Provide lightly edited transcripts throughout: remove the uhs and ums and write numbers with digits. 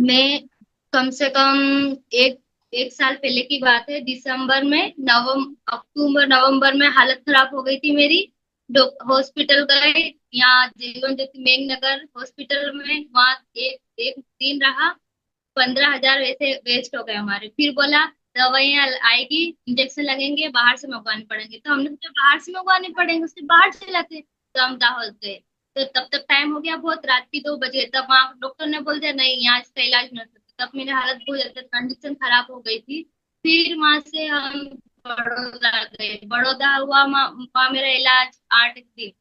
मैं कम से कम एक एक साल पहले की बात है। दिसंबर में अक्टूबर नवंबर में हालत खराब हो गई थी मेरी। हॉस्पिटल गए, यहाँ जीवन ज्योति मेघनगर हॉस्पिटल में। वहाँ एक एक दिन रहा। 15,000 वैसे वेस्ट हो गए हमारे। फिर बोला दवाइयाँ आएगी, इंजेक्शन लगेंगे, बाहर से मंगवाने पड़ेंगे। तो हमने सोचा बाहर से मंगवाने पड़ेंगे, उससे बाहर से लाते। तो हम दाहोद गए। तो तब तक टाइम हो गया बहुत, रात की 2 बजे। तब वहाँ डॉक्टर ने बोल दिया नहीं, यहाँ इसका इलाज नहीं हो सकता। तब मेरी हालत बहुत ज्यादा कंडीशन खराब हो गई थी। फिर वहां से हम बड़ौदा गए। बड़ौदा हुआ वहाँ मेरा इलाज 8 दिन।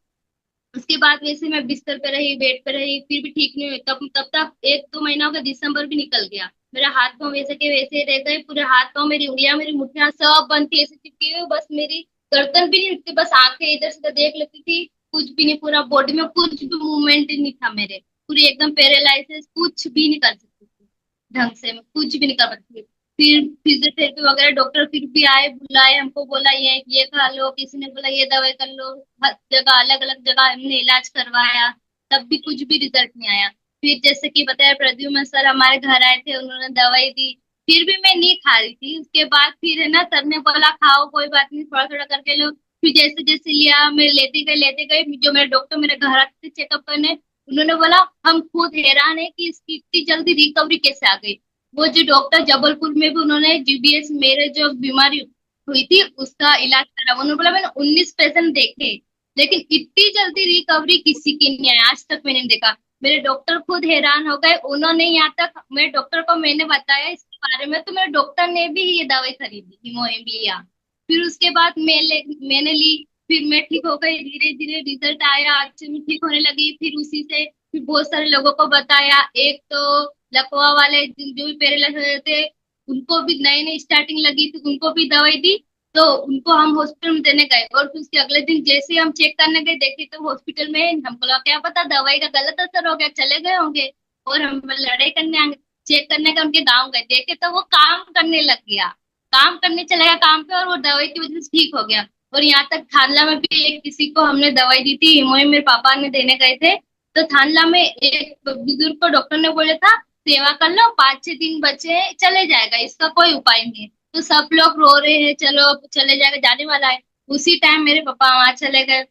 उसके बाद वैसे मैं बिस्तर पे रही, बेड पे रही, फिर भी ठीक नहीं हुई। तब तब तक 1-2 महीना हो गया, दिसंबर भी निकल गया। मेरा हाथ पाँव वैसे के वैसे ही रह गए। पूरे हाथ पाँव, मेरी उंगलियां, मेरी मुठ्ठियां सब बंद थी, ऐसे चिपकी हुई। बस मेरी गर्दन भी नहीं उठती, बस आंखें इधर से उधर देख लेती थी। कुछ भी नहीं, पूरा बॉडी में कुछ भी मूवमेंट नहीं था मेरे। पूरी एकदम पैरालाइसिस, कुछ भी नहीं कर सकती थी ढंग से। मैं कुछ भी नहीं कर पाती थी। फिर फिजियोथेरेपी वगैरह डॉक्टर फिर भी आए, बुलाए हमको, बोला ये खा लो, किसी ने बोला ये दवाई कर लो। हर जगह अलग अलग जगह हमने इलाज करवाया, तब भी कुछ भी रिजल्ट नहीं आया। फिर जैसे कि बताया, प्रद्युमन सर हमारे घर आए थे, उन्होंने दवाई दी। फिर भी मैं नहीं खा रही थी। उसके बाद फिर है ना, सर ने बोला खाओ, कोई बात नहीं, थोड़ा थोड़ा करके लो। फिर जैसे जैसे लिया, मैं लेते गए। जो मेरे डॉक्टर मेरे घर आते थे चेकअप करने, उन्होंने बोला हम खुद हैरान है कि इसकी इतनी जल्दी रिकवरी कैसे आ गई। वो जो डॉक्टर जबलपुर में भी, उन्होंने जीबीएस, मेरे जो बीमारी हुई थी उसका इलाज करा। उन्होंने बोला मैंने 19 पेशेंट देखे, लेकिन इतनी जल्दी रिकवरी किसी की नहीं है, आज तक मैंने नहीं देखा। मेरे डॉक्टर खुद हैरान हो गए। उन्होंने यहाँ तक, मेरे डॉक्टर को मैंने बताया इसके बारे में, तो मेरे डॉक्टर ने भी ये दवाई खरीदी, हीमोएम लिया। फिर उसके बाद मैंने ली। फिर मैं ठीक हो गई, धीरे धीरे रिजल्ट आया, अच्छे में ठीक होने लगी। फिर उसी से फिर बहुत सारे लोगों को बताया। एक तो लकवा वाले जो भी पैरालाइज थे, उनको भी नई नई स्टार्टिंग लगी थी, उनको भी दवाई दी। तो उनको हम हॉस्पिटल में देने गए, और फिर उसके अगले दिन जैसे ही हम चेक करने गए, देखे तो हॉस्पिटल में हमको लगा क्या पता दवाई का गलत असर हो गया, चले गए होंगे। और हम लड़ाई करने आए, चेक करने का उनके गांव गए, देखे तो वो काम करने लग गया। काम करने चला गया काम पे, और वो दवाई की वजह से ठीक हो गया। और यहाँ तक थानला में भी एक किसी को हमने दवाई दी थी, हिमोई मेरे पापा ने देने गए थे। तो थानला में एक बुजुर्ग को डॉक्टर ने बोला था सेवा कर लो, 5-6 दिन बचे हैं, चले जाएगा, इसका कोई उपाय नहीं है। तो सब लोग रो रहे हैं, चलो अब चले जाएगा, जाने वाला है। उसी टाइम मेरे पापा वहां चले गए।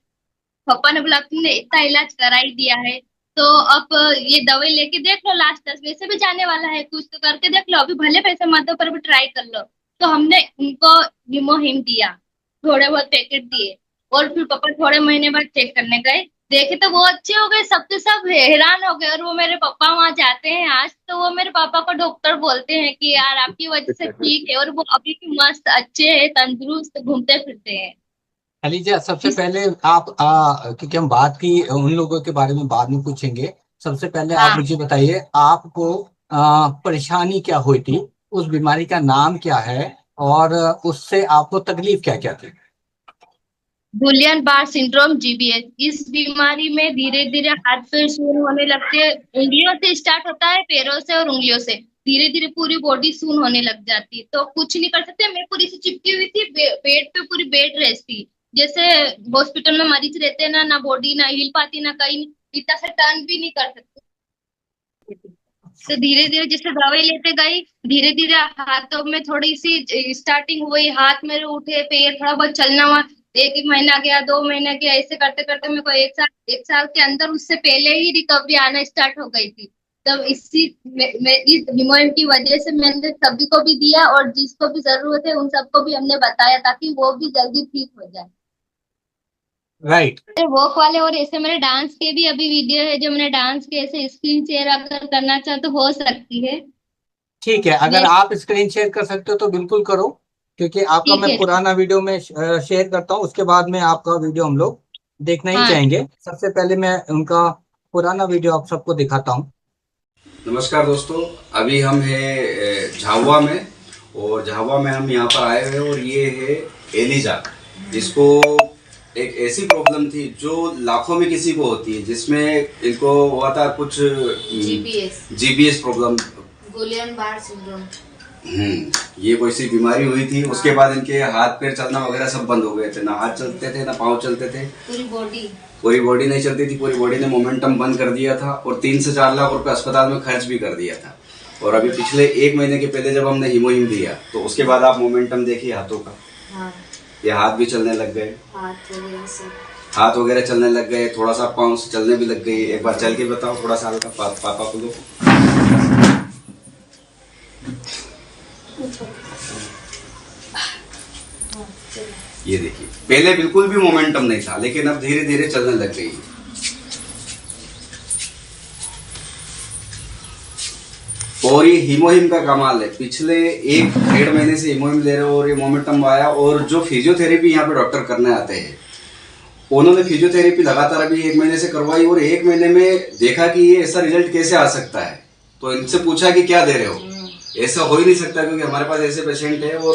पापा ने बोला तुमने इतना इलाज करा ही दिया है, तो अब ये दवाई लेके देख लो, लास्ट तक वैसे भी जाने वाला है, कुछ तो करके देख लो, अभी भले पैसे मत दो पर भी ट्राई कर लो। तो हमने उनको निमोहिम दिया, थोड़े बहुत पैकेट दिए। और फिर पापा थोड़े महीने बाद चेक करने गए, देखे तो वो अच्छे हो गए, सब के सब हैरान हो गए। और वो मेरे पापा वहां जाते हैं आज, तो वो मेरे पापा को डॉक्टर बोलते हैं कि यार आपकी वजह से ठीक है, और वो अभी भी मस्त अच्छे है, तंदुरुस्त घूमते फिरते हैं। खलीजा, सबसे इस पहले आप क्योंकि हम बात की उन लोगों के बारे में बाद में पूछेंगे। सबसे पहले आप हाँ, मुझे बताइए, आपको परेशानी क्या हुई थी, उस बीमारी का नाम क्या है, और उससे आपको तकलीफ क्या क्या थी। गुलियन बार सिंड्रोम, जीबीएस। इस बीमारी में धीरे धीरे हाथ पैर सून होने लगते हैं। उंगलियों से स्टार्ट होता है, पैरों से और उंगलियों से धीरे धीरे पूरी बॉडी सून होने लग जाती है। तो कुछ नहीं कर सकते। मैं पूरी सी चिपकी हुई थी, बेड पे पूरी बेड रेस्ट थी। जैसे हॉस्पिटल में मरीज रहते हैं ना, ना बॉडी ना हिल पाती, ना कहीं इतना सा टर्न भी नहीं कर सकते। तो धीरे धीरे जैसे दवाई लेते गई, धीरे धीरे हाथों में थोड़ी सी स्टार्टिंग हुई, हाथ मेरे उठे, पैर थोड़ा बहुत चलना हुआ। एक एक महीना गया, 2 महीना गया, ऐसे करते करते मेरे को एक साल के अंदर उससे पहले ही रिकवरी आना स्टार्ट हो गई थी। तब इस हिमोएम की वजह से मैंने सभी को भी दिया, और जिसको भी जरूरत है उन सबको भी हमने बताया, ताकि वो भी जल्दी ठीक हो जाए। राइट। वॉक वाले और ऐसे मेरे डांस के भी अभी वीडियो है, जो मैंने डांस के ऐसे स्क्रीन शेयर अगर करना चाहो तो हो सकती है। ठीक है, अगर नेक्स्ट। आप स्क्रीन शेयर कर सकते हो तो बिल्कुल करो, क्योंकि आपका ठीक मैं है। पुराना वीडियो में शेयर करता हूँ, उसके बाद में आपका वीडियो हम लोग देखना ही हाँ। चाहेंगे। सबसे पहले मैं उनका पुराना वीडियो आप सबको दिखाता हूँ। नमस्कार दोस्तों, अभी हम हैं झाबुआ में। और झाबुआ में हम यहाँ पर आए हुए हैं, और ये है एलिजा। इसको एक ऐसी प्रॉब्लम थी जो लाखों में किसी को होती है, जिसमें इनको हुआ था कुछ जीबीएस जीबीएस प्रॉब्लम, गुलियन बार सिंड्रोम। ये कोई सी बीमारी हुई थी। उसके बाद इनके हाथ पैर चलना वगैरह सब बंद हो गए थे, ना हाथ चलते थे ना पाँव चलते थे, पूरी बॉडी नहीं चलती थी। पूरी बॉडी ने मोमेंटम बंद कर दिया था, और 3 से 4 लाख रुपए अस्पताल में खर्च भी कर दिया था। और अभी पिछले 1 महीने के पहले जब हमने हीमोहिम दिया तो उसके बाद आप मोमेंटम देखिए हाथों का। हाँ, ये हाथ भी चलने लग गए, हाथ वगैरह सब हाथ वगैरह चलने लग गए, थोड़ा सा पाँव से चलने भी लग गई। एक बार चल के बताओ थोड़ा सा हल्का, पापा को दो। ये देखिए पहले बिल्कुल भी मोमेंटम नहीं था, लेकिन अब धीरे धीरे चलने लग गई। और ये हीमोहिम का कमाल है, पिछले 1-1.5 महीने से हीमोहिम ले रहे हो और ये मोमेंटम आया। और जो फिजियोथेरेपी यहाँ पे डॉक्टर करने आते हैं, उन्होंने फिजियोथेरेपी लगातार अभी 1 महीने से करवाई और 1 महीने में देखा कि ये ऐसा रिजल्ट कैसे आ सकता है। तो इनसे पूछा कि क्या दे रहे हो, ऐसा हो ही नहीं सकता, क्योंकि हमारे पास ऐसे पेशेंट है और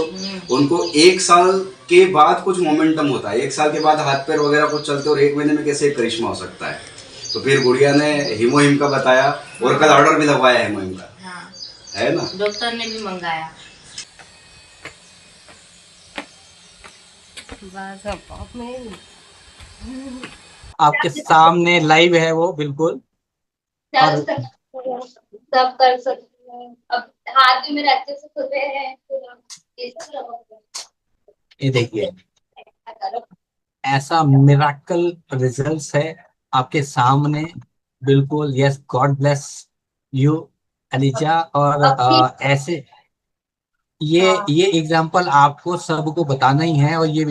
उनको 1 साल के बाद कुछ मोमेंटम होता है, 1 साल के बाद हाथ पैर वगैरह कुछ चलते, और 1 महीने में कैसे करिश्मा हो सकता है। तो फिर गुड़िया ने हीमोहिम का बताया और कल ऑर्डर भी लगवाया हीमोहिम का, है ना। डॉक्टर ने भी मंगाया। आपके सामने लाइव है वो, बिल्कुल। चल सब कर सकती हूँ। अब हाथ भी मेरे अच्छे से खुले हैं। ये देखिए ऐसा मिराकल रिजल्ट्स है आपके सामने, बिल्कुल। Yes, God bless you Eliza. और ऐसे ये एग्जाम्पल आपको सबको बताना ही है, और ये